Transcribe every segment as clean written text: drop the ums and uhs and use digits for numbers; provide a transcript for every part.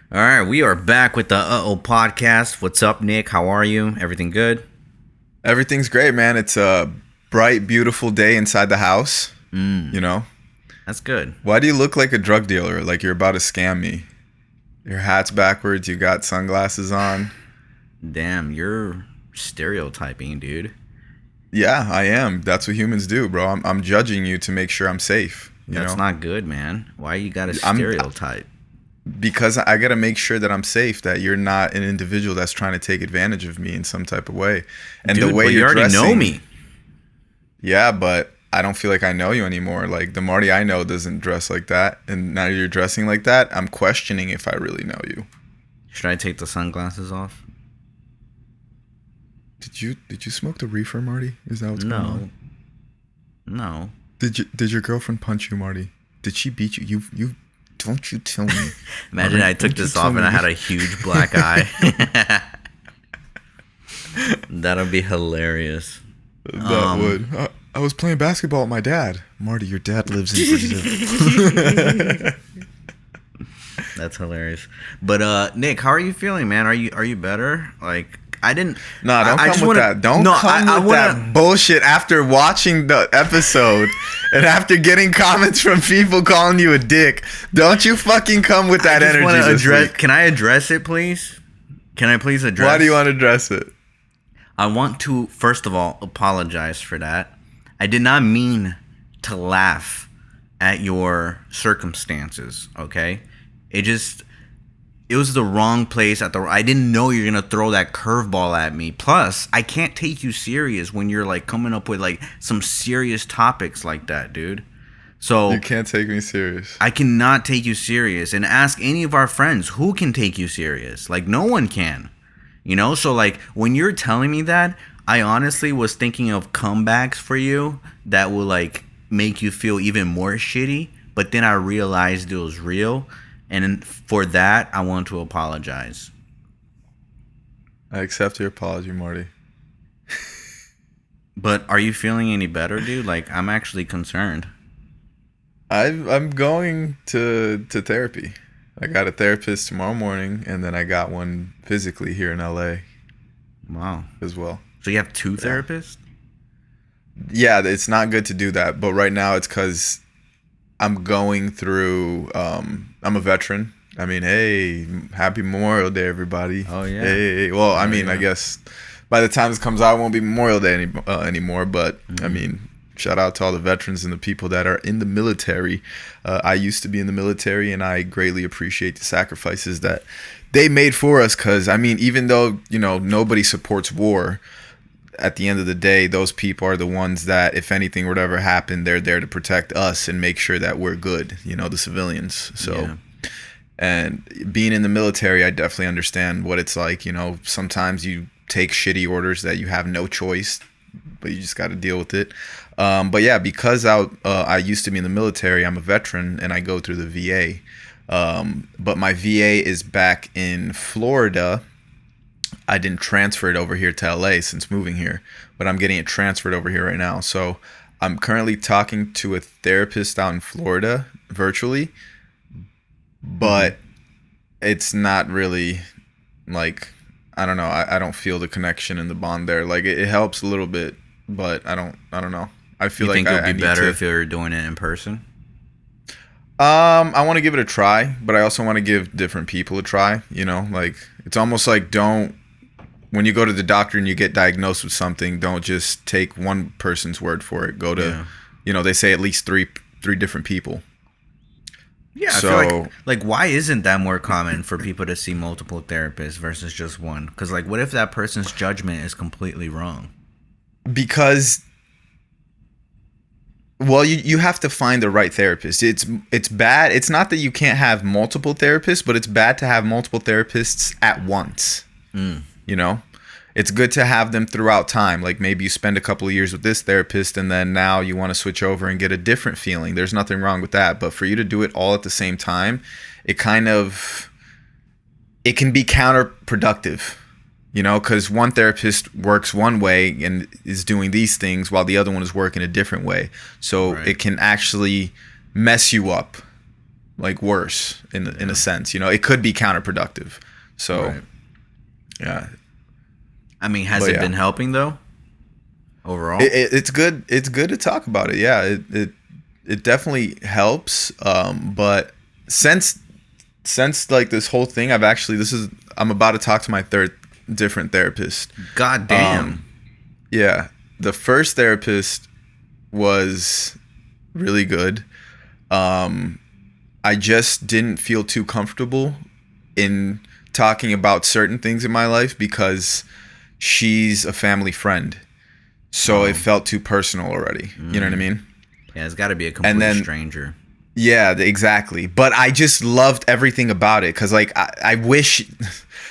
All right, we are back with the Podcast. What's up, Nick? How are you? Everything good? Everything's great, man. It's a bright, beautiful day inside the house. You know? That's good. Why do you look like a drug dealer? Like you're about to scam me. Your hat's backwards. You got sunglasses on. Damn, you're stereotyping, dude. Yeah, I am. That's what humans do, bro. I'm judging you to make sure I'm safe. That's not good, man. Why you got to stereotype? Because I got to make sure that I'm safe, that you're not an individual that's trying to take advantage of me in some type of way. And Dude, the way but you you're already dressing, know me. Yeah, but I don't feel like I know you anymore. Like the Marty I know doesn't dress like that, and now you're dressing like that. I'm questioning if I really know you. Should I take the sunglasses off? Did you smoke the reefer, Marty? Is that what's going on? No. Did your girlfriend punch you, Marty? Did she beat you? You don't you tell me. Imagine I took this off and I had a huge black eye. That'll be hilarious. That would. I was playing basketball with my dad. Marty, your dad lives in Brazil. That's hilarious. But Nick, how are you feeling, man? Are you better? Like I didn't. No, don't come with that. Don't come with that bullshit after watching the episode and after getting comments from people calling you a dick. Don't you fucking come with that energy this week. Can I address it, please? Can I please address? Why do you want to address it? I want to, first of all, apologize for that. I did not mean to laugh at your circumstances, okay? It was the wrong place I didn't know you're going to throw that curveball at me. Plus, I can't take you serious when you're like coming up with like some serious topics like that, dude. So you can't take me serious. I cannot take you serious. And ask any of our friends who can take you serious. Like no one can. You know, so like when you're telling me that, I honestly was thinking of comebacks for you that will like make you feel even more shitty. But then I realized it was real. And for that, I want to apologize. I accept your apology, Marty. But are you feeling any better, dude? Like I'm actually concerned. I'm going to therapy. I got a therapist tomorrow morning, and then I got one physically here in LA. Wow. As well. So you have two therapists? Yeah, it's not good to do that. But right now it's because I'm going through, I'm a veteran. I mean, hey, happy Memorial Day, everybody. Oh, yeah. Hey. Well, I mean, yeah. I guess by the time this comes out, it won't be Memorial Day anymore. But, I mean, shout out to all the veterans and the people that are in the military. I used to be in the military, and I greatly appreciate the sacrifices that they made for us. Because, I mean, even though, you know, nobody supports war, at the end of the day, those people are the ones that, if anything were to ever happen, they're there to protect us and make sure that we're good, you know, the civilians. So, yeah. And being in the military, I definitely understand what it's like. You know, sometimes you take shitty orders that you have no choice, but you just got to deal with it. But yeah, because I used to be in the military, I'm a veteran, and I go through the VA. But my VA is back in Florida. I didn't transfer it over here to LA since moving here, but I'm getting it transferred over here right now. So I'm currently talking to a therapist out in Florida virtually, but it's not really like, I don't know. I don't feel the connection and the bond there. Like it helps a little bit, but I don't know. I feel like it'll be better if you're doing it in person. I want to give it a try, but I also want to give different people a try. You know, like it's almost like when you go to the doctor and you get diagnosed with something, don't just take one person's word for it. Go to, you know, they say at least three different people. Yeah, so, I feel like why isn't that more common for people to see multiple therapists versus just one? Because like, what if that person's judgment is completely wrong? Because, well, you have to find the right therapist. It's bad. It's not that you can't have multiple therapists, but it's bad to have multiple therapists at once. You know, it's good to have them throughout time. Like maybe you spend a couple of years with this therapist and then now you want to switch over and get a different feeling. There's nothing wrong with that. But for you to do it all at the same time, it can be counterproductive, you know, because one therapist works one way and is doing these things while the other one is working a different way. So It can actually mess you up. like worse in a sense. You know, it could be counterproductive. So, Right. yeah. I mean, has But it yeah. been helping though? Overall, It's good. It's good to talk about it. Yeah, it definitely helps. But since like this whole thing, I'm about to talk to my third different therapist. God damn. Yeah, the first therapist was really good. I just didn't feel too comfortable in talking about certain things in my life because she's a family friend. So it felt too personal already. You know what I mean? Yeah, it's got to be a And complete then, stranger. yeah, exactly. But I just loved everything about it because, like, I wish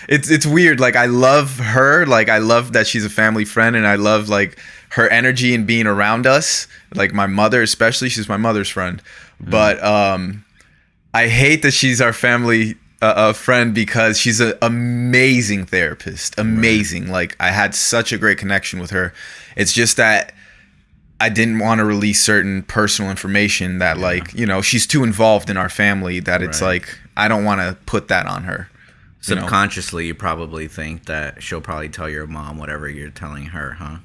it's weird. Like, I love her. Like, I love that she's a family friend, and I love like her energy and being around us. Like my mother, especially, she's my mother's friend. But I hate that she's our family friend because she's an amazing therapist. Amazing. Right. Like, I had such a great connection with her. It's just that I didn't want to release certain personal information that, like, you know, she's too involved in our family that it's like, I don't want to put that on her. Subconsciously, you probably think that she'll probably tell your mom whatever you're telling her, huh?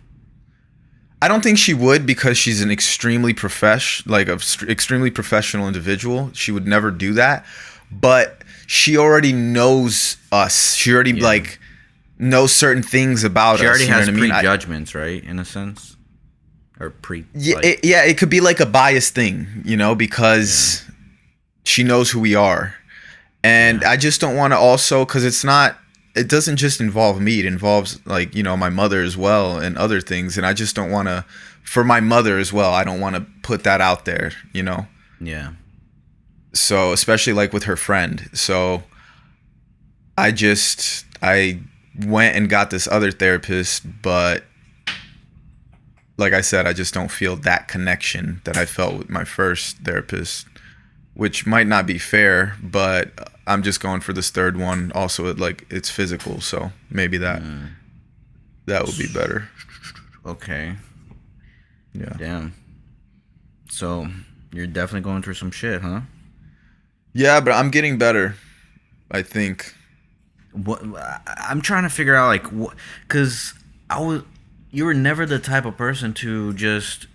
I don't think she would because she's an extremely extremely professional individual. She would never do that. But she already knows us. She already like knows certain things about us. She already has what I mean? Prejudgments, right? In a sense, or it could be like a biased thing, you know, because she knows who we are, and I just don't want to also because it doesn't just involve me. It involves, like, you know, my mother as well and other things, and I just don't want to. For my mother as well, I don't want to put that out there, you know. Yeah. So especially like with her friend. So I went and got this other therapist, but like I said, I just don't feel that connection that I felt with my first therapist, which might not be fair, but I'm just going for this third one. Also, it's physical, so maybe that would be better. Okay. Yeah. Damn. So you're definitely going through some shit, huh? Yeah, but I'm getting better, I think. What I'm trying to figure out, like, what, because you were never the type of person to just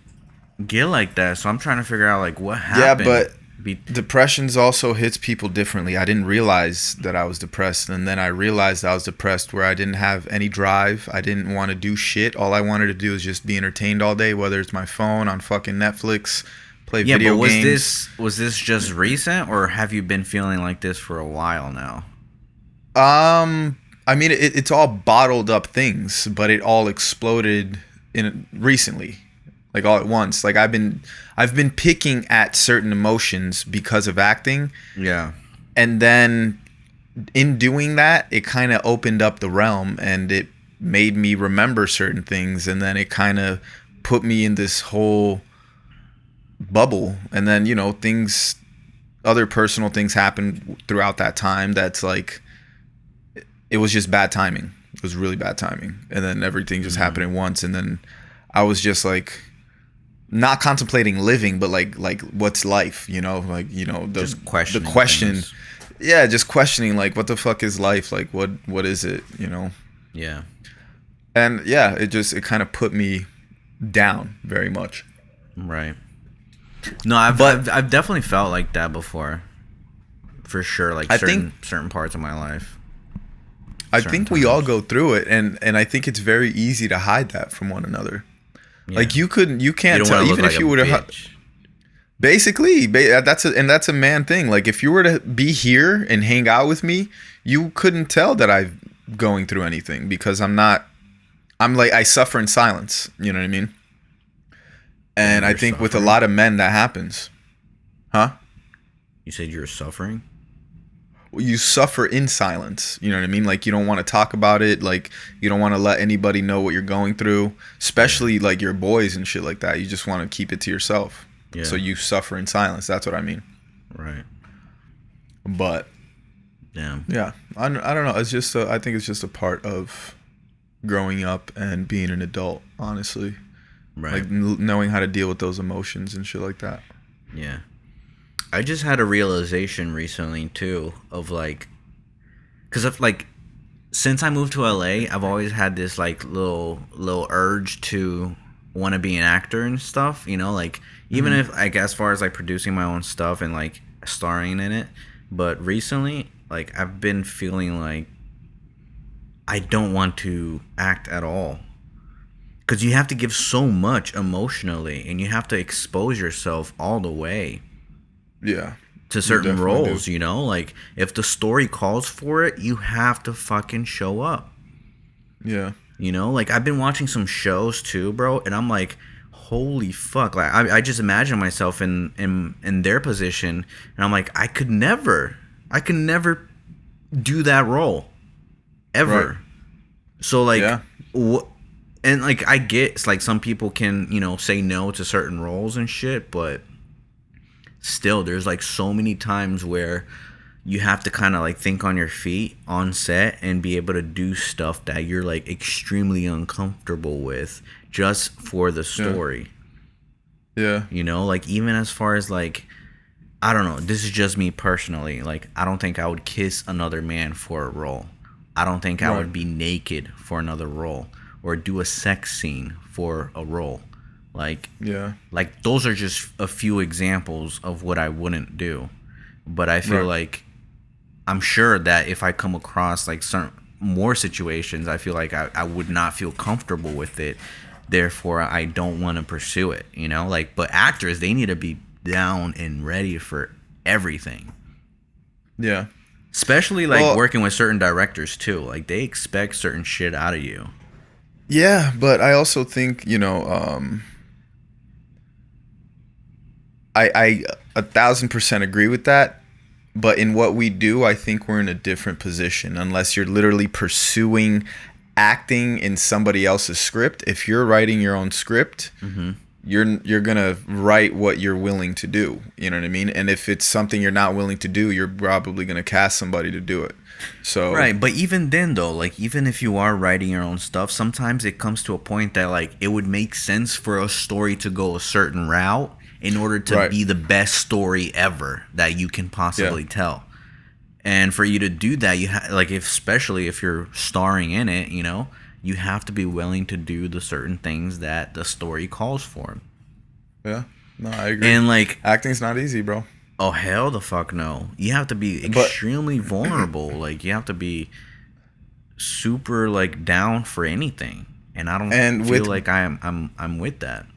get like that. So I'm trying to figure out, like, what happened. Yeah, but depressions also hits people differently. I didn't realize that I was depressed, and then I realized I was depressed where I didn't have any drive. I didn't want to do shit. All I wanted to do was just be entertained all day, whether it's my phone, on fucking Netflix, play video games. Was this just recent, or have you been feeling like this for a while now? I mean, it's all bottled up things, but it all exploded recently, like all at once. Like I've been picking at certain emotions because of acting. Yeah. And then in doing that, it kind of opened up the realm and it made me remember certain things, and then it kind of put me in this whole bubble. And then, you know, other personal things happened throughout that time that's like, it was just bad timing. It was really bad timing. And then everything just happened at once. And then I was just like, not contemplating living, but like what's life, you know? Like, you know, the question. Things. Yeah, just questioning, like, what the fuck is life? Like, what is it, you know? Yeah. And yeah, it kind of put me down very much. Right. No, I've definitely felt like that before. For sure, like certain parts of my life. I think we all go through it, and I think it's very easy to hide that from one another. Yeah. Like you can't tell, even if you were to. Basically, that's a man thing. Like if you were to be here and hang out with me, you couldn't tell that I'm going through anything because I suffer in silence. You know what I mean? And I think with a lot of men that happens. Huh? You said you're suffering? You suffer in silence. You know what I mean? Like you don't want to talk about it. Like you don't want to let anybody know what you're going through, especially like your boys and shit like that. You just want to keep it to yourself. Yeah. So you suffer in silence. That's what I mean. Right. But damn. Yeah. I don't know. It's just I think it's just a part of growing up and being an adult, honestly. Right. Like knowing how to deal with those emotions and shit like that. Yeah. I just had a realization recently too of like, because of like, since I moved to LA, I've always had this like little urge to want to be an actor and stuff. You know, like even Hmm. if like as far as like producing my own stuff and like starring in it, but recently like I've been feeling like I don't want to act at all because you have to give so much emotionally and you have to expose yourself all the way Yeah, to you certain definitely do. roles, you know? Like if the story calls for it, you have to fucking show up. Yeah, You know? Like I've been watching some shows too, bro, and I'm like, holy fuck. Like I just imagine myself in their position and I'm like, I could never do that role right. ever. So like Yeah, what and like I get it's like some people can, say no to certain roles and shit, but still there's like so many times where you have to kind of like think on your feet on set and be able to do stuff that you're like extremely uncomfortable with just for the yeah, story. yeah, Like even as far as like I don't know, this is just me personally. Like I don't think I would kiss another man for a role. I don't think I right. would be naked for another role or do a sex scene for a role. Like Yeah, like those are just a few examples of what I wouldn't do. But I feel right. like I'm sure that if I come across like certain more situations, I feel like I would not feel comfortable with it. Therefore, I don't want to pursue it. Like, but actors, they need to be down and ready for everything. Yeah. Especially like Well, working with certain directors too. Like they expect certain shit out of you. yeah, but I also think, I 1,000% agree with that. But in what we do, I think we're in a different position unless you're literally pursuing acting in somebody else's script. If you're writing your own script, Hmm. you're gonna write what you're willing to do. You know what I mean? And if it's something you're not willing to do, you're probably gonna cast somebody to do it. So Right, but even then though, like even if you are writing your own stuff, sometimes it comes to a point that like it would make sense for a story to go a certain route in order to right, be the best story ever that you can yeah, possibly tell. And for you to do that, like if, especially if you're starring in it, you have to be willing to do the certain things that the story calls for. yeah. No, I agree. And like, Acting's not easy, bro. oh hell the fuck no. You have to be But extremely vulnerable. Like you have to be super like down for anything. And I don't and feel like I'm with that.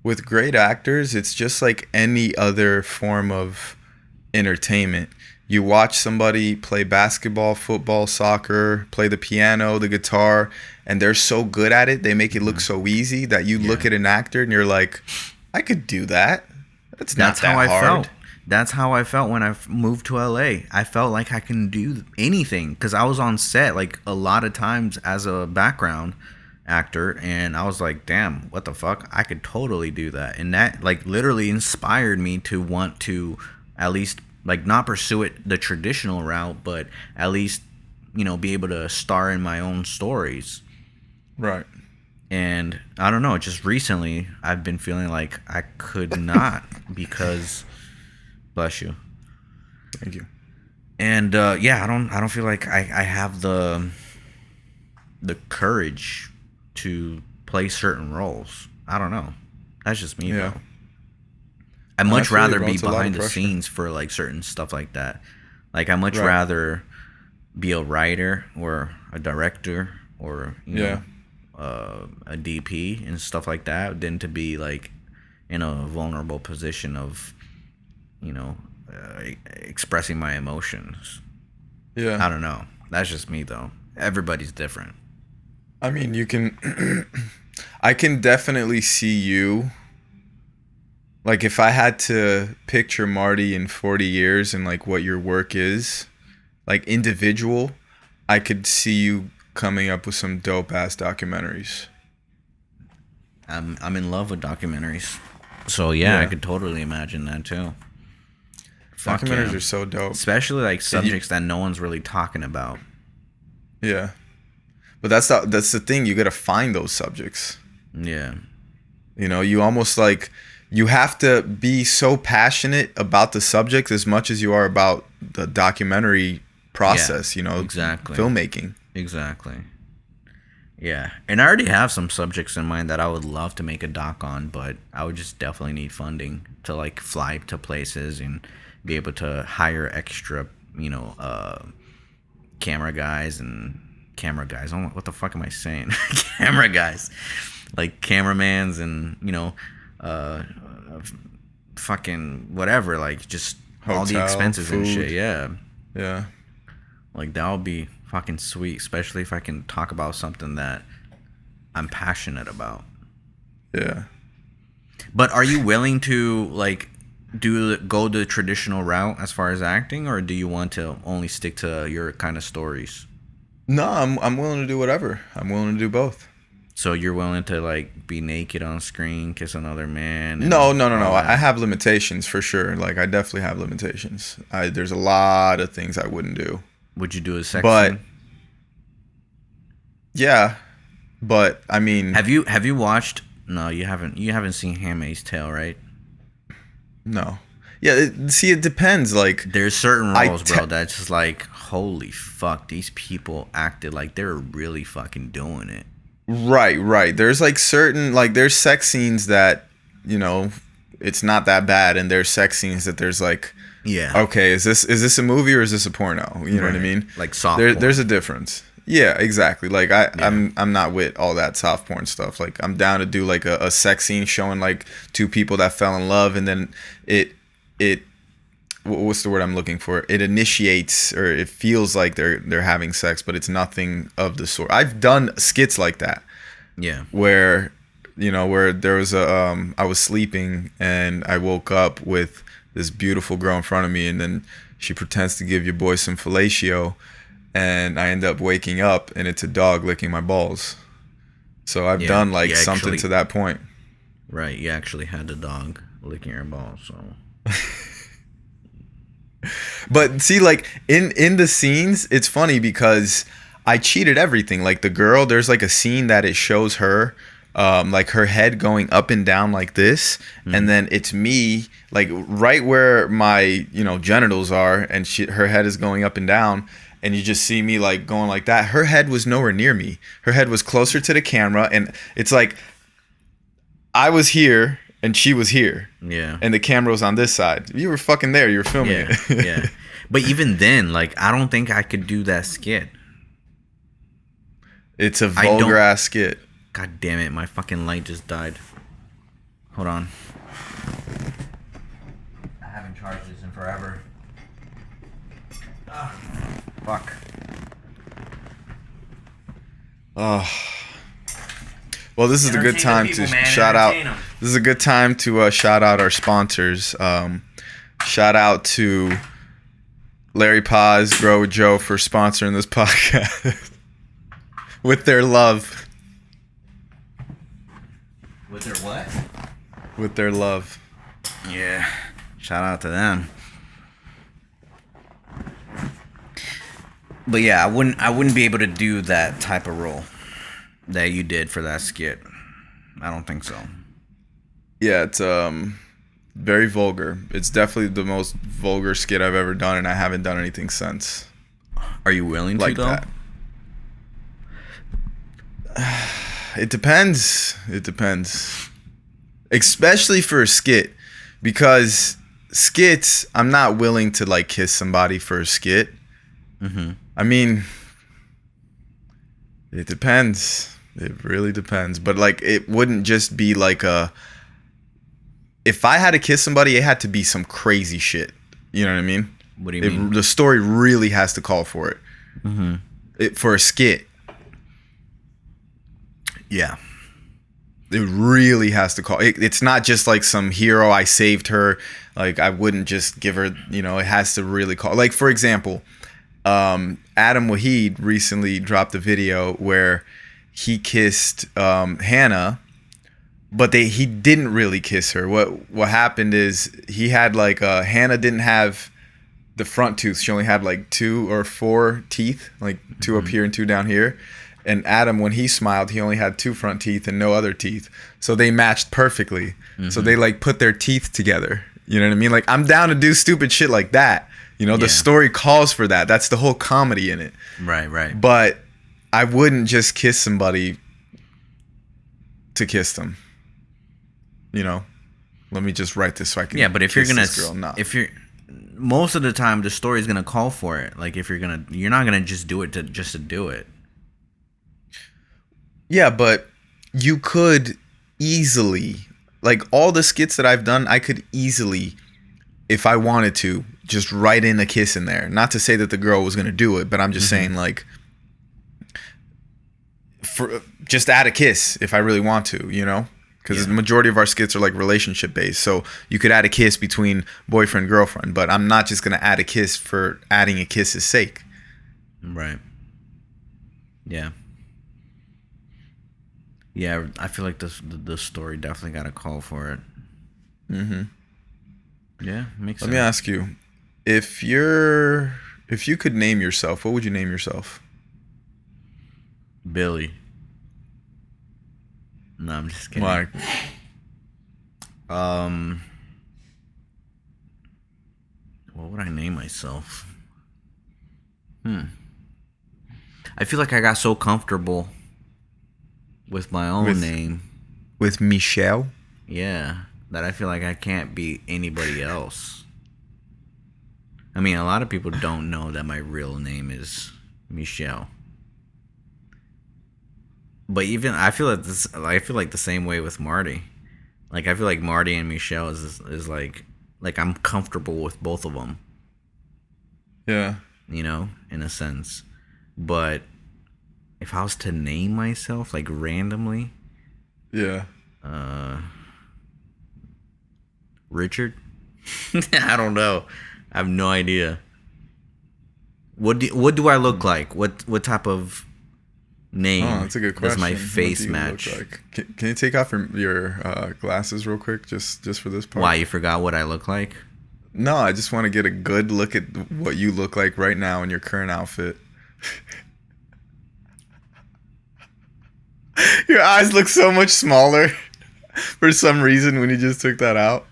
with great actors, it's just like any other form of entertainment. You watch somebody play basketball, football, soccer, play the piano, the guitar, and they're so good at it, they make it look Hmm. so easy that you Yeah. look at an actor and you're like, I could do that. That's That's not how that I hard. felt. That's how I felt when I moved to LA. I felt like I can do anything because I was on set like a lot of times as a background actor, and I was like, damn, what the fuck? I could totally do that. And that like literally inspired me to want to at least like not pursue it the traditional route, but at least, be able to star in my own stories. Right. And I don't know, just recently I've been feeling like I could not because bless you. Thank you. And yeah, I don't feel like I have the courage to play certain roles. I don't know. That's just me Yeah. though. I'd No, I much feel you, rather bro. be It's a lot of behind the pressure. scenes for like certain stuff like that. Like I much Right. rather be a writer or a director or Yeah. a DP and stuff like that than to be like in a vulnerable position of you know expressing my emotions. Yeah. I don't know. That's just me though. Everybody's different. I mean, you can I can definitely see you. Like if I had to picture Marty in 40 years and like what your work is, like individual, I could see you coming up with some dope ass documentaries. I'm in love with documentaries. So yeah, I Yeah. could totally imagine that too. Fuck Documentaries yeah. are so dope. Especially like And you, subjects that no one's really talking about. yeah. But that's the thing, you got to find those subjects. Yeah. You know, you almost like you have to be so passionate about the subject as much as you are about the documentary process, exactly. filmmaking. Exactly. Yeah. And I already have some subjects in mind that I would love to make a doc on, but I would just definitely need funding to like fly to places and be able to hire extra, camera guys and camera guys. What the fuck am I saying? Camera guys. Like cameramans and, uh, fucking whatever, like just all the Hotel, expenses and food. shit. Yeah. Yeah. Like that would be fucking sweet, especially if I can talk about something that I'm passionate about. Yeah. But are you willing to like go the traditional route as far as acting, or do you want to only stick to your kind of stories? No, I'm willing to do whatever. I'm willing to do both. So you're willing to like be naked on screen, kiss another man? No. I have limitations for sure. Like I definitely have limitations. There's a lot of things I wouldn't do. Would you do a sex But scene? yeah, but I mean, Have you watched? No, you haven't. You haven't seen Handmaid's Tale, right? no. Yeah, it depends. Like There's certain roles, bro, that's just like, holy fuck, these people acted like they're really fucking doing it. right. There's like certain there's sex scenes that it's not that bad, and there's sex scenes that there's like, Yeah. okay, is this a movie or is this a porno? You know what I mean? Like soft porn. There's a difference. Yeah, exactly. Like I'm not with all that soft porn stuff. Like I'm down to do like a sex scene showing like two people that fell in love, and then it what's the word I'm looking for? It initiates, or it feels like they're having sex, but it's nothing of the sort. I've done skits like that. Yeah. Where where there was I was sleeping and I woke up with this beautiful girl in front of me, and then she pretends to give your boy some fellatio, and I end up waking up and it's a dog licking my balls. So I've done like something to that point. Right, you actually had the dog licking your balls, so. But see, like in the scenes, it's funny because I cheated everything. Like the girl, there's like a scene that it shows her, like her head going up and down like this, and then it's me like right where my genitals are, and her head is going up and down, and you just see me like going like that. Her head was nowhere near me. Her head was closer to the camera, and it's like I was here and she was here. Yeah. And the camera was on this side. You were fucking there. You were filming it. Yeah. But even then, like, I don't think I could do that skit. It's a vulgar ass skit. God damn it. My fucking light just died. Hold on. I haven't charged this in forever. Fuck. Oh. Well, this is a good time to shout out. This is a good time to shout out our sponsors. Shout out to Larry Paz, Grow with Joe for sponsoring this podcast with their love. With their what? With their love. Yeah. Shout out to them. But yeah, I wouldn't be able to do that type of role that you did for that skit. I don't think so. Yeah, it's very vulgar. It's definitely the most vulgar skit I've ever done, and I haven't done anything since. Are you willing to though? That. It depends. Especially for a skit, because skits, I'm not willing to like kiss somebody for a skit. Mm-hmm. I mean, it depends. It really depends. But like, it wouldn't just be like if I had to kiss somebody, it had to be some crazy shit. You know what I mean? What do you mean? The story really has to call for it. Mm-hmm. For a skit. Yeah. It really has to call. It's not just like some hero, I saved her. Like, I wouldn't just give her, it has to really call. Like, for example, Adam Wahid recently dropped a video where he kissed Hannah, but he didn't really kiss her. What happened is he had like Hannah didn't have the front tooth. She only had like 2 or 4 teeth, like 2 up here and 2 down here. And Adam, when he smiled, he only had 2 front teeth and no other teeth. So they matched perfectly. Mm-hmm. So they like put their teeth together. You know what I mean? Like, I'm down to do stupid shit like that. You know, the story calls for that. That's the whole comedy in it. Right. But I wouldn't just kiss somebody to kiss them. You know? Let me just write this so I can but if you're gonna girl. No. If you're most of the time the story's gonna call for it. Like, if you're not gonna just do it to do it. Yeah, but you could easily, like, all the skits that I've done, I could easily, if I wanted to, just write in a kiss in there. Not to say that the girl was going to do it, but I'm just saying, like, just add a kiss if I really want to, you know? Because the majority of our skits are, like, relationship-based. So you could add a kiss between boyfriend, girlfriend, but I'm not just going to add a kiss for adding a kiss's sake. Right. Yeah. Yeah, I feel like the story definitely got a call for it. Mm-hmm. Yeah, makes sense. Let me ask you, if you could name yourself, what would you name yourself? Billy. No, I'm just kidding. Why? What would I name myself? I feel like I got so comfortable with my own name. With Michelle? Yeah, that I feel like I can't be anybody else. I mean, a lot of people don't know that my real name is Michelle. But even I feel like the same way with Marty. Like, I feel like Marty and Michelle is like I'm comfortable with both of them. Yeah. You know, in a sense. But if I was to name myself, like, randomly, Richard? I don't know. I have no idea. What do I look like? What type of name that's a good question. does my face match? Like? Can you take off your glasses real quick, just for this part? Why, you forgot what I look like? No, I just want to get a good look at what you look like right now in your current outfit. Your eyes look so much smaller for some reason when you just took that out.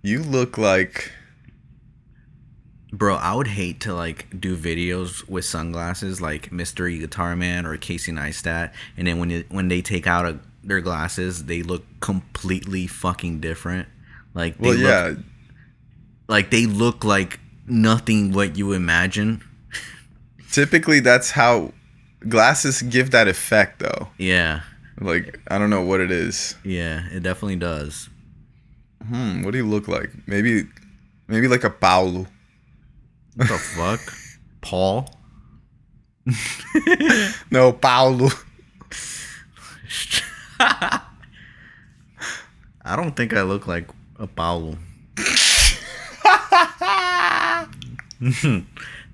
You look like... Bro, I would hate to, like, do videos with sunglasses like Mystery Guitar Man or Casey Neistat, and then when they take out their glasses, they look completely fucking different. Like, they look like nothing what you imagine. Typically, that's how glasses give that effect, though. Yeah. Like, I don't know what it is. Yeah, it definitely does. What do you look like? Maybe like a Paulo. What the fuck? Paul? No, Paulo. I don't think I look like a Paulo.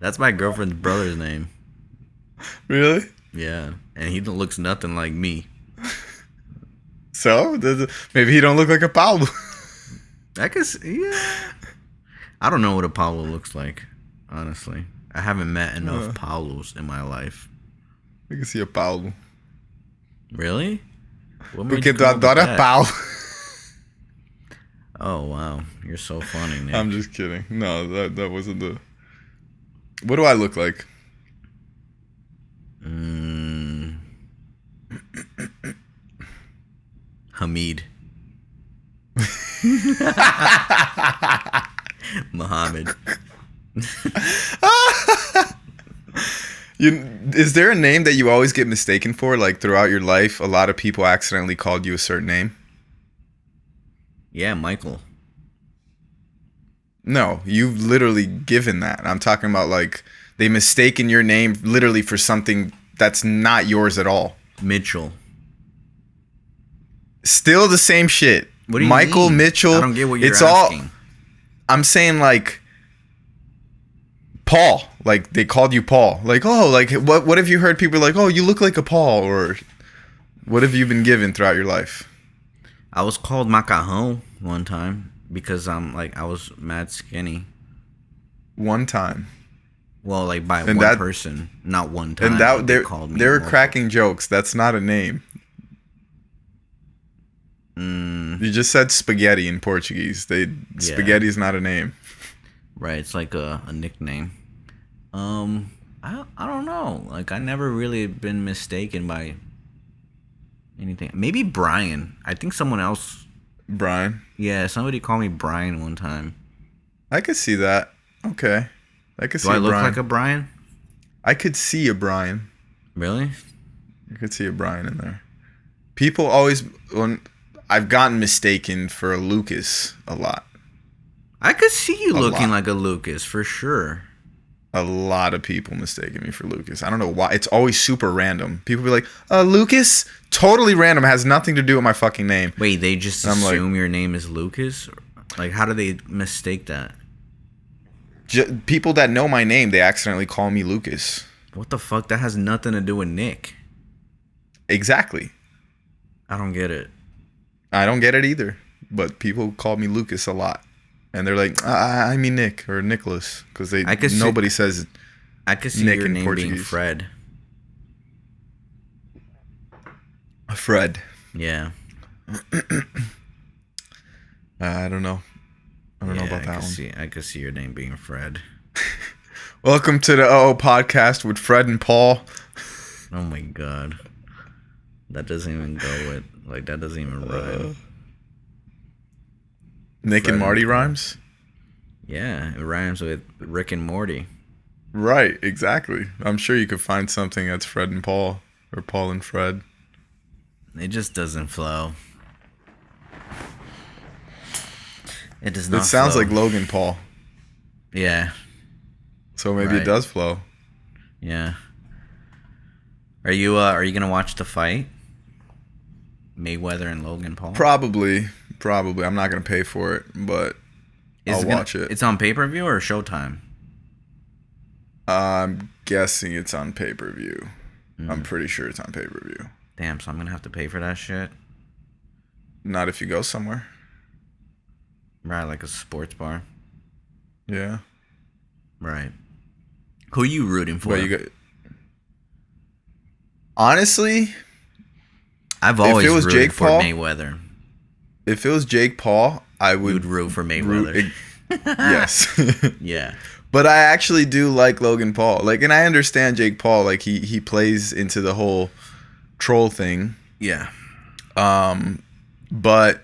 That's my girlfriend's brother's name. Really? Yeah, and he looks nothing like me. So maybe he don't look like a Paulo. I guess, yeah. I don't know what a Paulo looks like, honestly. I haven't met enough Paulos in my life. I can see a Paulo. Really? Porque tu adora Paulo. Oh, wow. You're so funny, Nick. I'm just kidding. No, that wasn't the... What do I look like? Hamid. Muhammad. Is there a name that you always get mistaken for? Like, throughout your life, a lot of people accidentally called you a certain name? Yeah, Michael. No, you've literally given that. I'm talking about, like, they mistaken your name literally for something that's not yours at all. Mitchell. Still the same shit. What do you Michael, mean? Mitchell. I don't get what you're asking. I'm saying, like, Paul. Like, they called you Paul. Like, oh, like, what have you heard people like, oh, you look like a Paul? Or what have you been given throughout your life? I was called Macajon one time because I was mad skinny. One time. Well, like by And one person, not one time. And that like they called me. they were cracking jokes. That's not a name. You just said spaghetti in Portuguese. Spaghetti is not a name. Right, it's like a nickname. I don't know. Like I never really been mistaken by anything. Maybe Brian. I think someone else. Brian. Yeah, somebody called me Brian one time. I could see that. Okay, I could see. Do I a look Brian. like a Brian? I could see a Brian. Really? I could see a Brian in there. People always when I've gotten mistaken for a Lucas a lot. I could see you looking like a Lucas for sure. A lot of people mistaken me for Lucas. I don't know why. It's always super random. People be like, Lucas? Totally random. Has nothing to do with my fucking name. Wait, they just assume your name is Lucas? Like, how do they mistake that? People that know my name, they accidentally call me Lucas. What the fuck? That has nothing to do with Nick. Exactly. I don't get it. I don't get it either. But people call me Lucas a lot. And they're like, I mean Nick or Nicholas, because nobody says. I could see Nick your in name Portuguese. being Fred. Fred. Yeah. I don't know. I don't know about that one. I could see your name being Fred. Welcome to the podcast with Fred and Paul. Oh my god, that doesn't even go with that doesn't even rhyme. Nick Fred and Marty and rhymes? Yeah, it rhymes with Rick and Morty. Right, exactly. I'm sure you could find something that's Fred and Paul or Paul and Fred. It just doesn't flow. It does not. It sounds flow. like Logan Paul. Yeah. So maybe it does flow. Yeah. Are you gonna watch the fight? Mayweather and Logan Paul? Probably. I'm not gonna pay for it, but I'll watch it. It's on pay-per-view or Showtime? I'm guessing it's on pay-per-view. I'm pretty sure it's on pay-per-view. Damn, so I'm gonna have to pay for that shit? Not if you go somewhere. Right, like a sports bar. Yeah. Right. Who are you rooting for? Honestly, I've always rooted for Mayweather. If it was Jake Paul, I would. You'd root for Mayweather. Yes. Yeah. But I actually do like Logan Paul. Like, and I understand Jake Paul. Like, he plays into the whole troll thing. Yeah. But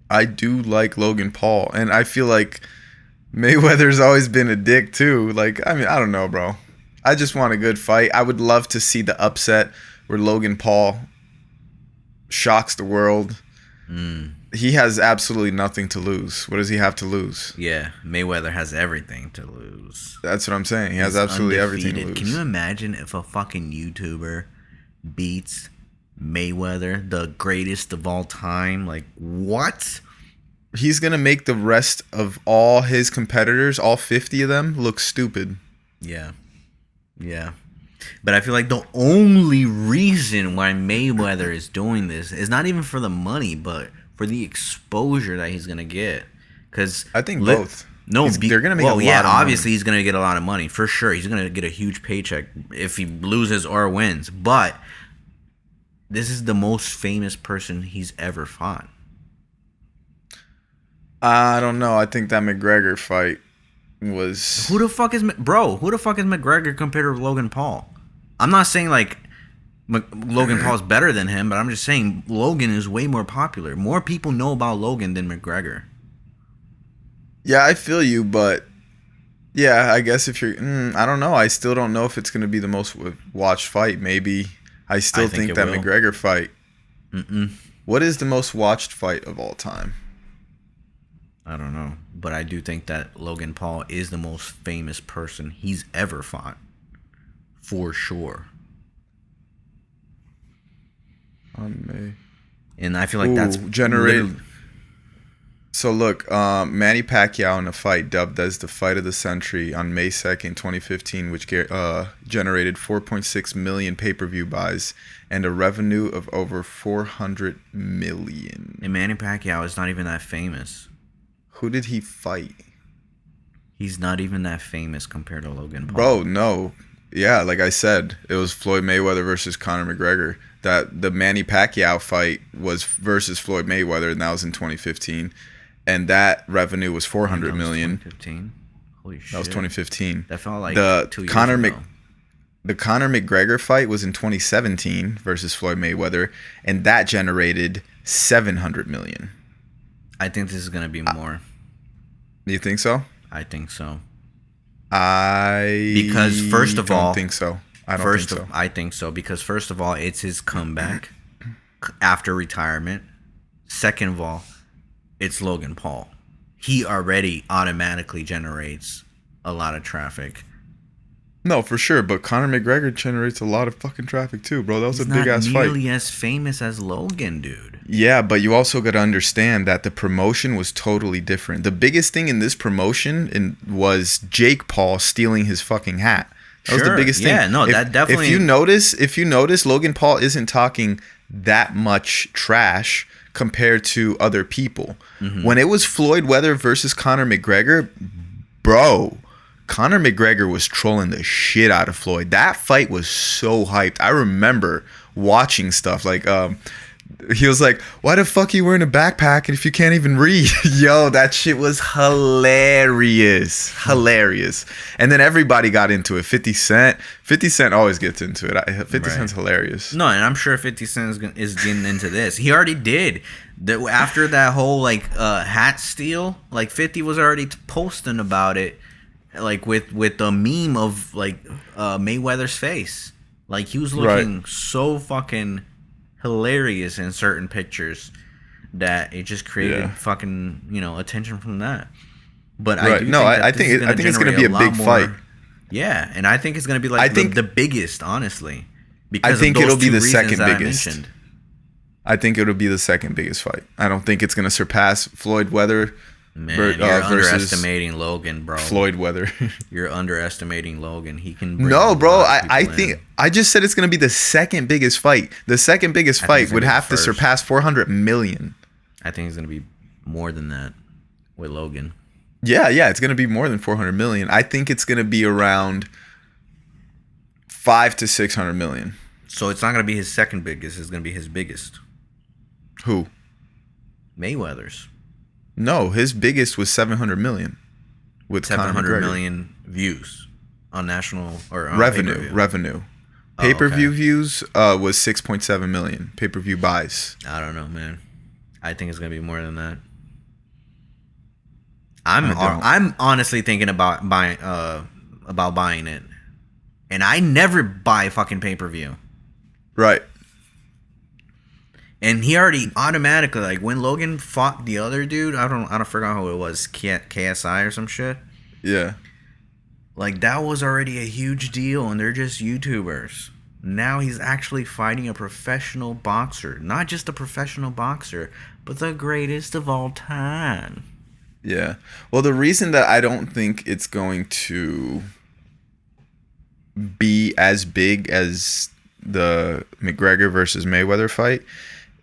I do like Logan Paul, and I feel like Mayweather's always been a dick too. Like, I mean, I don't know, bro. I just want a good fight. I would love to see the upset where Logan Paul shocks the world. He has absolutely nothing to lose. What does he have to lose? Yeah, Mayweather has everything to lose. That's what I'm saying. He has absolutely everything to lose. Can you imagine if a fucking YouTuber beats Mayweather, the greatest of all time? Like, what? He's going to make the rest of all his competitors, all 50 of them, look stupid. Yeah. Yeah. But I feel like the only reason why Mayweather is doing this is not even for the money, but for the exposure that he's going to get. Because I think both. No, they're going to make a lot of money. Obviously he's going to get a lot of money. For sure. He's going to get a huge paycheck if he loses or wins. But this is the most famous person he's ever fought. I don't know. I think that McGregor fight was... Who the fuck is McGregor compared to Logan Paul? I'm not saying like Logan Paul's better than him, but I'm just saying Logan is way more popular. More people know about Logan than McGregor. Yeah, I feel you, but yeah, I guess if you're... I don't know. I still don't know if it's going to be the most watched fight. Maybe. I still think that McGregor fight... What is the most watched fight of all time? I don't know, but I do think that Logan Paul is the most famous person he's ever fought, for sure. And I feel like that's generated. So look, Manny Pacquiao in a fight dubbed as the fight of the century on May 2nd, 2015, which generated 4.6 million pay-per-view buys and a revenue of over 400 million. And Manny Pacquiao is not even that famous. Who did he fight? He's not even that famous compared to Logan Paul. Bro, no. Yeah, like I said, it was Floyd Mayweather versus Conor McGregor. That the Manny Pacquiao fight was versus Floyd Mayweather, and that was in 2015. And that revenue was $400 million. 2015. Holy shit. That was 2015. That felt like the 2 years ago. The Conor McGregor fight was in 2017 versus Floyd Mayweather, and that generated $700 million. I think this is gonna be more. You think so? I think so. Because first of all, think so. I don't think so. I think so because first of all, it's his comeback after retirement. Second of all, it's Logan Paul. He already automatically generates a lot of traffic. No, for sure, but Conor McGregor generates a lot of fucking traffic too, bro. That was a big ass fight. He's not nearly as famous as Logan, dude. Yeah, but you also got to understand that the promotion was totally different. The biggest thing in this promotion was Jake Paul stealing his fucking hat. That was the biggest thing. Yeah, no, that definitely. If you notice, Logan Paul isn't talking that much trash compared to other people. Mm-hmm. When it was Floyd Mayweather versus Conor McGregor, bro, Conor McGregor was trolling the shit out of Floyd. That fight was so hyped. I remember watching stuff like he was like, why the fuck are you wearing a backpack if you can't even read? Yo, that shit was hilarious. Hilarious. And then everybody got into it. 50 Cent always gets into it. 50 Cent's hilarious. No, and I'm sure 50 Cent is getting into this. He already did. After that whole hat steal, 50 was already posting about it, with the meme of Mayweather's face. He was looking so fucking hilarious in certain pictures that it just created fucking attention from that. But I think it's gonna be a big fight. Yeah, and I think it's gonna be the biggest, honestly. Because I think it'll be the second biggest. I think it'll be the second biggest fight. I don't think it's gonna surpass Floyd Mayweather. Man, you're underestimating Logan, bro. Floyd Mayweather. You're underestimating Logan. He can bring I just said it's going to be the second biggest fight. The second biggest fight would have to surpass 400 million. I think it's going to be more than that with Logan. Yeah, it's going to be more than 400 million. I think it's going to be around 500 to 600 million. So it's not going to be his second biggest. It's going to be his biggest. Who? Mayweather's. No, his biggest was 700 million with 700 million views on national or on revenue. Pay-per-view views was 6.7 million. Pay-per-view buys. I don't know, man. I think it's gonna be more than that. I'm honestly thinking about buying it, and I never buy fucking pay-per-view. Right. And he already automatically, when Logan fought the other dude, I don't forget who it was, KSI or some shit. Yeah. That was already a huge deal, and they're just YouTubers. Now he's actually fighting a professional boxer. Not just a professional boxer, but the greatest of all time. Yeah. Well, the reason that I don't think it's going to be as big as the McGregor versus Mayweather fight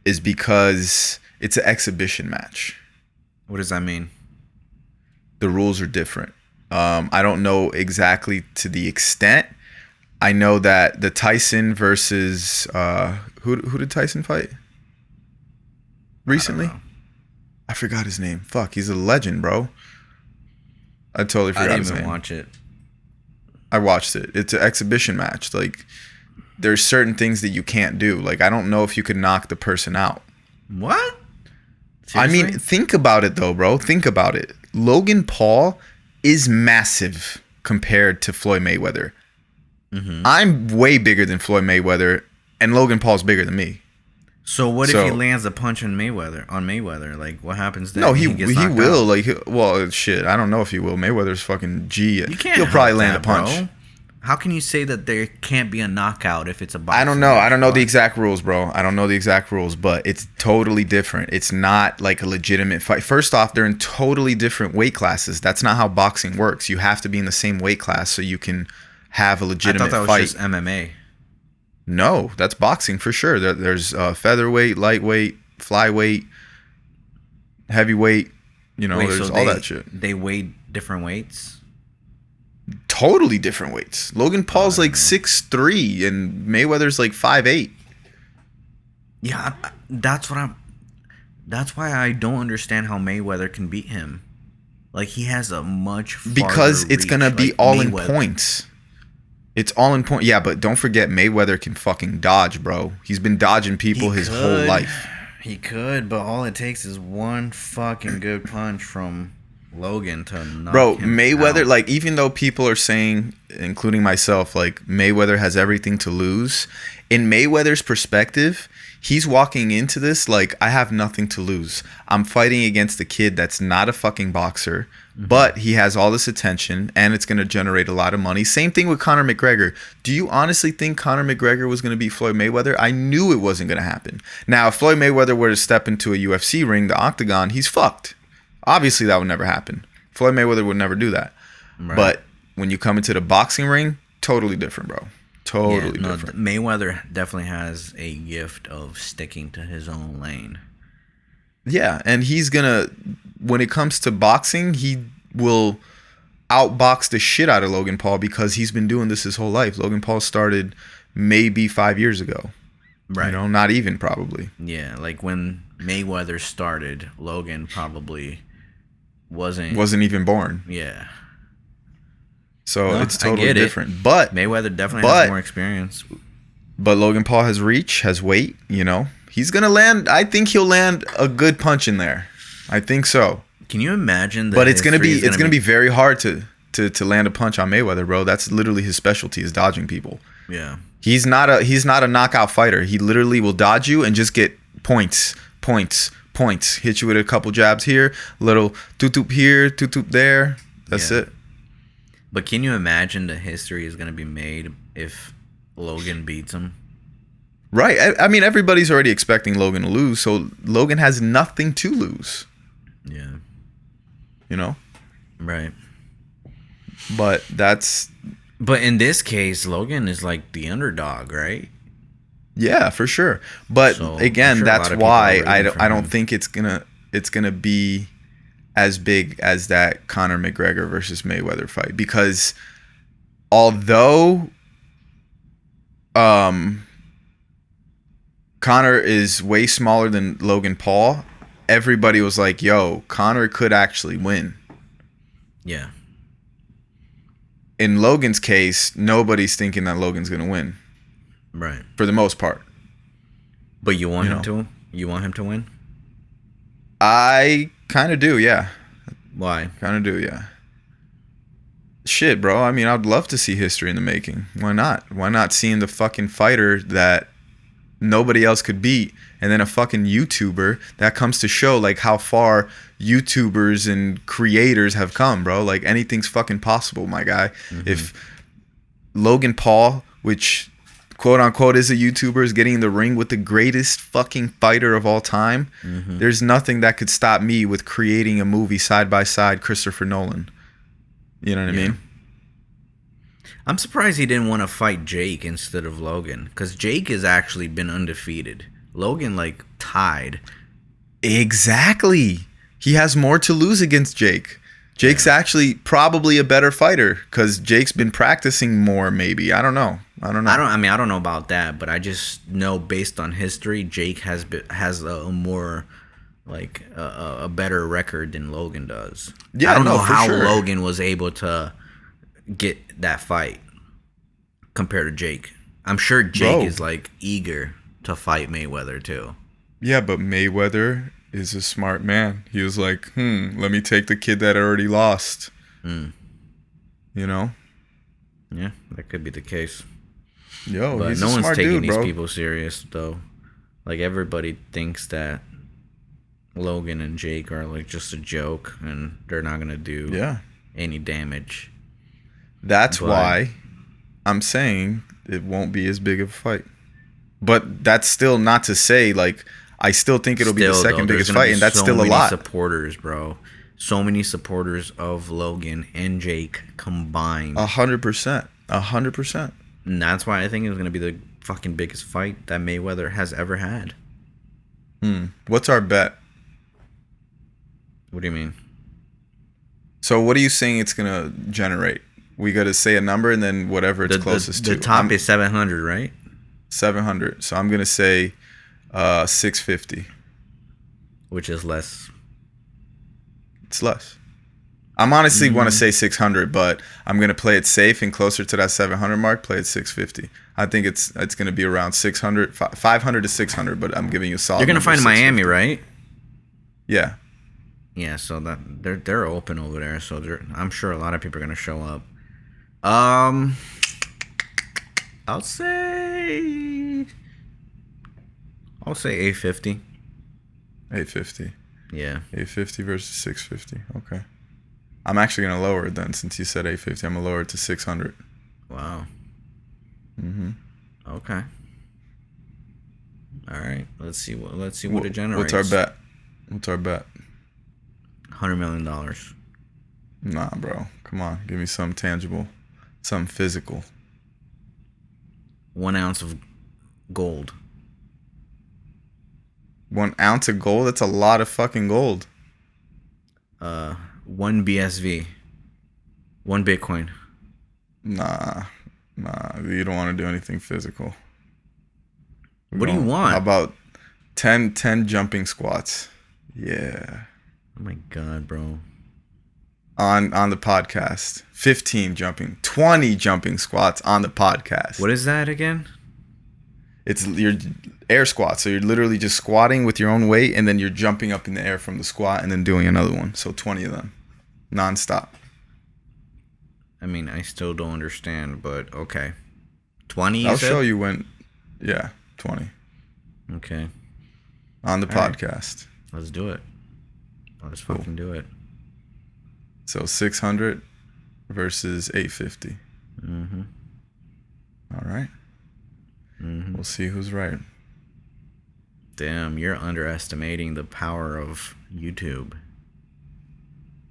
is because it's an exhibition match. What does that mean? The rules are different. I don't know exactly to the extent. I know that the Tyson versus who did Tyson fight recently? I forgot his name. Fuck, he's a legend, bro. I totally forgot his name. I didn't even watch it. I watched it. It's an exhibition match. There's certain things that you can't do. I don't know if you could knock the person out. What? Seriously? I mean, think about it though, bro. Think about it. Logan Paul is massive compared to Floyd Mayweather. Mm-hmm. I'm way bigger than Floyd Mayweather, and Logan Paul's bigger than me. So what if he lands a punch on Mayweather? What happens then? No, he will. Shit. I don't know if he will. Mayweather's fucking G. You can't. He'll probably land a punch. Bro. How can you say that there can't be a knockout if it's a boxing? I don't know. I don't know the exact rules, bro. I don't know the exact rules, but it's totally different. It's not like a legitimate fight. First off, they're in totally different weight classes. That's not how boxing works. You have to be in the same weight class so you can have a legitimate fight. I thought that was just MMA. No, that's boxing for sure. There's featherweight, lightweight, flyweight, heavyweight. There's all that shit. They weigh different weights? totally different weights. Logan Paul's like 6'3", and Mayweather's like 5'8". Yeah, that's why I don't understand how Mayweather can beat him. Like, he has a much farther Because it's reach. gonna be Like, all Mayweather. in points. It's all in point. Yeah, but don't forget Mayweather can fucking dodge, bro. He's been dodging people his whole life. He could, but all it takes is one fucking good punch from Logan to knock Bro, him Mayweather, out. like, even though people are saying, including myself, like, Mayweather has everything to lose, in Mayweather's perspective, he's walking into this like, I have nothing to lose. I'm fighting against a kid that's not a fucking boxer, but he has all this attention, and it's going to generate a lot of money. Same thing with Conor McGregor. Do you honestly think Conor McGregor was going to beat Floyd Mayweather? I knew it wasn't going to happen. Now, if Floyd Mayweather were to step into a UFC ring, the octagon, he's fucked. Obviously, that would never happen. Floyd Mayweather would never do that. Right. But when you come into the boxing ring, totally different, bro. Totally different. Mayweather definitely has a gift of sticking to his own lane. Yeah, and he's gonna, when it comes to boxing, he will outbox the shit out of Logan Paul because he's been doing this his whole life. Logan Paul started maybe 5 years ago. Right. You know, not even probably. Yeah, like when Mayweather started, Logan probably wasn't Even born. Yeah. So No, it's I totally get it. different. But Mayweather definitely has more experience. But Logan Paul has reach, has weight, you know. He's going to land, I think he'll land a good punch in there. I think so. Can you imagine that? But it's going to be very hard to land a punch on Mayweather, bro. That's literally his specialty, is dodging people. Yeah. He's not a knockout fighter. He literally will dodge you and just get points. Hit you with a couple jabs here, little toot here, toot there. That's it. But can you imagine the history is going to be made if Logan beats him? Right. I mean, everybody's already expecting Logan to lose, so Logan has nothing to lose. Yeah. You know? Right. But in this case, Logan is like the underdog, right? Yeah, for sure. But So, again, I'm sure a that's lot of people why are I rooting for don't him. think it's gonna be as big as that Conor McGregor versus Mayweather fight, because although Conor is way smaller than Logan Paul, everybody was like, yo, Conor could actually win. Yeah. In Logan's case, nobody's thinking that Logan's going to win. Right. For the most part. But you want him to? You want him to win? I kind of do, yeah. Why? Kind of do, yeah. Shit, bro. I mean, I'd love to see history in the making. Why not? Why not seeing the fucking fighter that nobody else could beat, and then a fucking YouTuber that comes to show like how far YouTubers and creators have come, bro. Like, anything's fucking possible, my guy. Mm-hmm. If Logan Paul, which quote unquote is a YouTuber, is getting in the ring with the greatest fucking fighter of all time, there's nothing that could stop me with creating a movie side by side Christopher Nolan. You know what I mean? I'm surprised he didn't want to fight Jake instead of Logan, because Jake has actually been undefeated. Logan, like, tied. Exactly. He has more to lose against Jake. Jake's actually probably a better fighter because Jake's been practicing more, maybe. I don't know. I don't know about that, but I just know based on history, Jake has a more, like, a better record than Logan does. Yeah, I don't know for how sure. Logan was able to get that fight compared to Jake. I'm sure Jake is, like, eager to fight Mayweather too. Yeah, but Mayweather is a smart man. He was like, let me take the kid that already lost. You know? Yeah, that could be the case. Yo, But he's no a one's smart taking dude, these bro. people serious, though. Like, everybody thinks that Logan and Jake are, like, just a joke, and they're not gonna do any damage. That's why I'm saying it won't be as big of a fight. But that's still not to say, like, I still think it'll be the second biggest fight, and that's still a lot. Supporters, bro. So many supporters of Logan and Jake combined. 100%. 100%. And that's why I think it's gonna be the fucking biggest fight that Mayweather has ever had. What's our bet? What do you mean? So what are you saying it's going to generate? We got to say a number and then whatever it's closest to. The top is 700, right? 700. So I'm going to say 650. Which is less. It's less. I'm honestly want to say 600, but I'm going to play it safe and closer to that 700 mark, play it 650. I think it's going to be around 600, 500 to 600, but I'm giving you a solid. You're going to find Miami, right? Yeah. Yeah, so that they're open over there, so I'm sure a lot of people are going to show up. I'll say 850. 850. Yeah. 850 versus 650. Okay. I'm actually going to lower it then, since you said 850. I'm going to lower it to 600. Wow. Mm-hmm. Okay. All right. Let's see what it generates. What's our bet? $100 million. Nah, bro. Come on. Give me something tangible. Something physical. 1 ounce of gold. 1 ounce of gold? That's a lot of fucking gold. 1 BSV. 1 Bitcoin. Nah. You don't want to do anything physical. What do you want? How about 10 jumping squats? Yeah. Oh my god, bro. On the podcast. 20 jumping squats on the podcast. What is that again? It's your air squat. So you're literally just squatting with your own weight, and then you're jumping up in the air from the squat and then doing another one. So 20 of them. Non-stop. I mean, I still don't understand, but okay. 20, I'll show you when. Yeah, 20. Okay. On the podcast. Right. Let's do it. Let's fucking do it. So 600 versus 850. Mm-hmm. All right. Mm-hmm. We'll see who's right. Damn, you're underestimating the power of YouTube.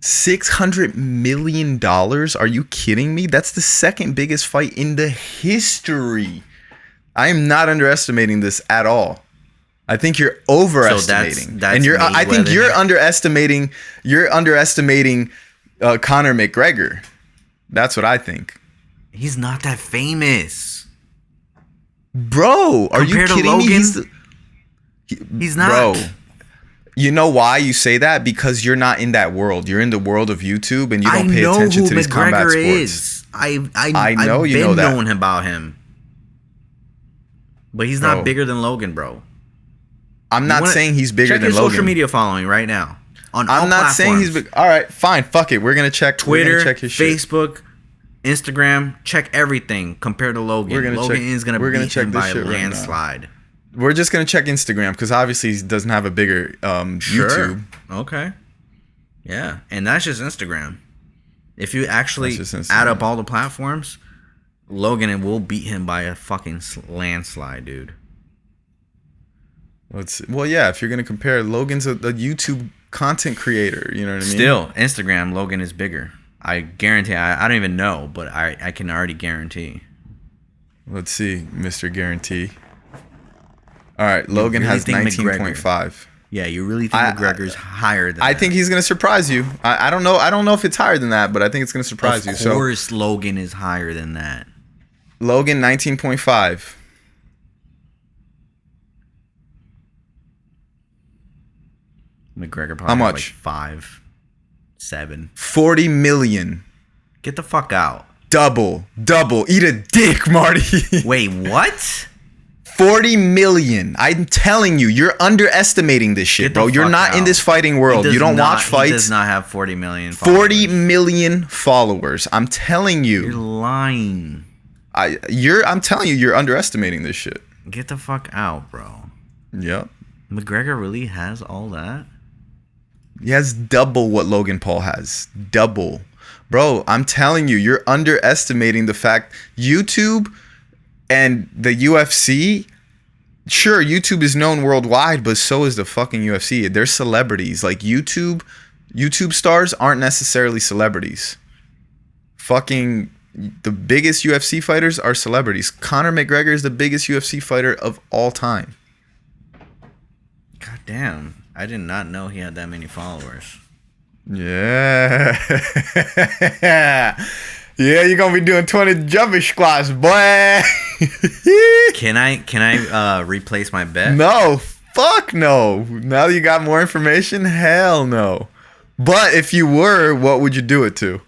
$600 million? Are you kidding me? That's the second biggest fight in the history. I am not underestimating this at all. I think you're overestimating. So that's I think you're underestimating Conor McGregor. That's what I think. He's not that famous. Bro, are you kidding Logan, me? He's not. Bro, you know why you say that? Because you're not in that world. You're in the world of YouTube, and you don't pay attention to these combat sports. I know I've you know been that. knowing about him. But he's not bigger than Logan, bro. I'm not saying he's bigger than Logan. Check his social media following right now. I'm not saying he's big. All right, fine. Fuck it. We're gonna check Twitter, check his shit. Facebook, Instagram. Check everything compared to Logan. Logan is gonna beat him by a landslide. We're just gonna check Instagram because obviously he doesn't have a bigger YouTube. Okay. Yeah, and that's just Instagram. If you actually add up all the platforms, Logan will beat him by a fucking landslide, dude. Well, yeah. If you're gonna compare, Logan's a YouTube content creator. You know what I mean? Still, Instagram, Logan is bigger. I guarantee. I don't even know, but I can already guarantee. Let's see, Mr. Guarantee. All right, Logan has 19.5. Yeah, you really think McGregor's higher than that? I think he's going to surprise you. I don't know. I don't know if it's higher than that, but I think it's going to surprise you. Of course, Logan is higher than that. Logan, 19.5. McGregor probably how much? Like 5, 7. 40 million. Get the fuck out. Double. Eat a dick, Marty. Wait, what? 40 million. I'm telling you, you're underestimating this shit, bro. You're not in this fighting world. You don't watch fights. He does not have 40 million followers. 40 million followers. I'm telling you. You're lying. I'm telling you, you're underestimating this shit. Get the fuck out, bro. Yep. McGregor really has all that? He has double what Logan Paul has. Double. Bro, I'm telling you, you're underestimating the fact YouTube and the UFC. Sure, YouTube is known worldwide, but so is the fucking UFC. They're celebrities. Like YouTube stars aren't necessarily celebrities. Fucking the biggest UFC fighters are celebrities. Conor McGregor is the biggest UFC fighter of all time. God damn. I did not know he had that many followers. Yeah. Yeah, you're gonna be doing 20 jumping squats, boy. Can I replace my bet? No, fuck no. Now that you got more information, hell no. But if you were, what would you do it to?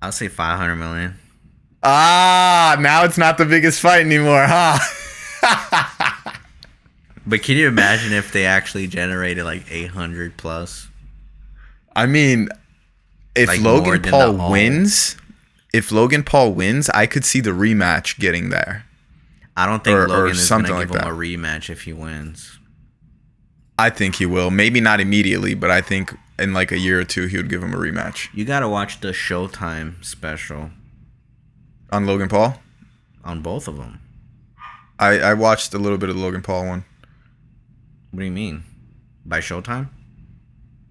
I'll say 500 million. Ah, now it's not the biggest fight anymore, huh? But can you imagine if they actually generated like 800 plus? I mean, if Like Logan Paul wins, I could see the rematch getting there. I don't think Logan is going to something give like him that. a rematch if he wins. I think he will. Maybe not immediately, but I think in like a year or two, he would give him a rematch. You got to watch the Showtime special On Logan Paul? on both of them. I watched a little bit of the Logan Paul one. What do you mean? By Showtime?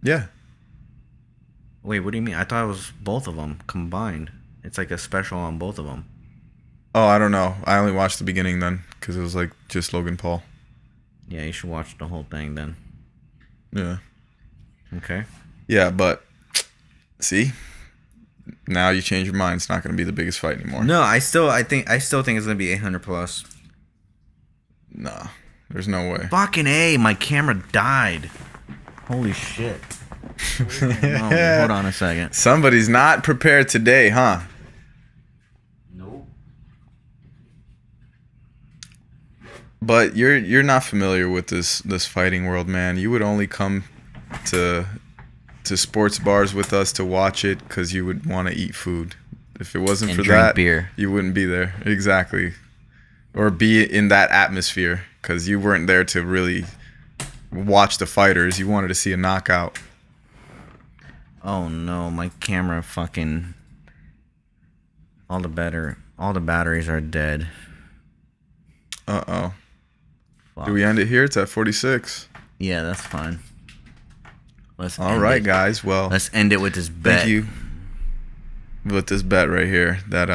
Yeah. Wait, what do you mean? I thought it was both of them combined. It's like a special on both of them. Oh, I don't know. I only watched the beginning then because it was like just Logan Paul. Yeah, you should watch the whole thing then. Yeah. Okay. Yeah, but see, now you change your mind. It's not going to be the biggest fight anymore. No, I still think it's gonna be 800 plus. Nah, there's no way. Fucking A, my camera died. Holy shit. Oh, hold on a second. Somebody's not prepared today, huh? Nope. But you're not familiar with this fighting world, man. You would only come to sports bars with us to watch it because you would want to eat food. If it wasn't And for drink that, beer. you wouldn't be there. Exactly. Or be in that atmosphere because you weren't there to really watch the fighters. You wanted to see a knockout. Oh no, my camera fucking all the batteries are dead. Uh-oh. Fuck. Do we end it here? It's at 46. Yeah, that's fine. All right, guys. Well, Let's end it with this bet. thank you with this bet right here that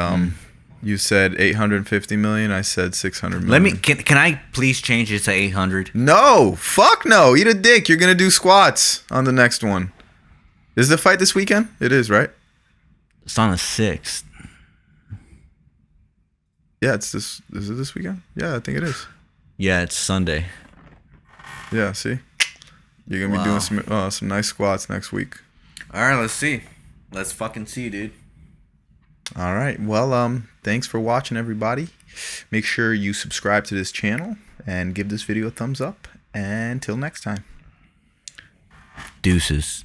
you said 850 million, I said 600 million. Let me can I please change it to 800? No, fuck no. Eat a dick. You're going to do squats on the next one. Is the fight this weekend? It is, right? It's on the 6th. Yeah, it's this. Is it this weekend? Yeah, I think it is. Yeah, it's Sunday. Yeah, see? You're going to be doing some nice squats next week. All right, let's see. Let's fucking see, dude. All right. Well, thanks for watching, everybody. Make sure you subscribe to this channel and give this video a thumbs up. And until next time. Deuces.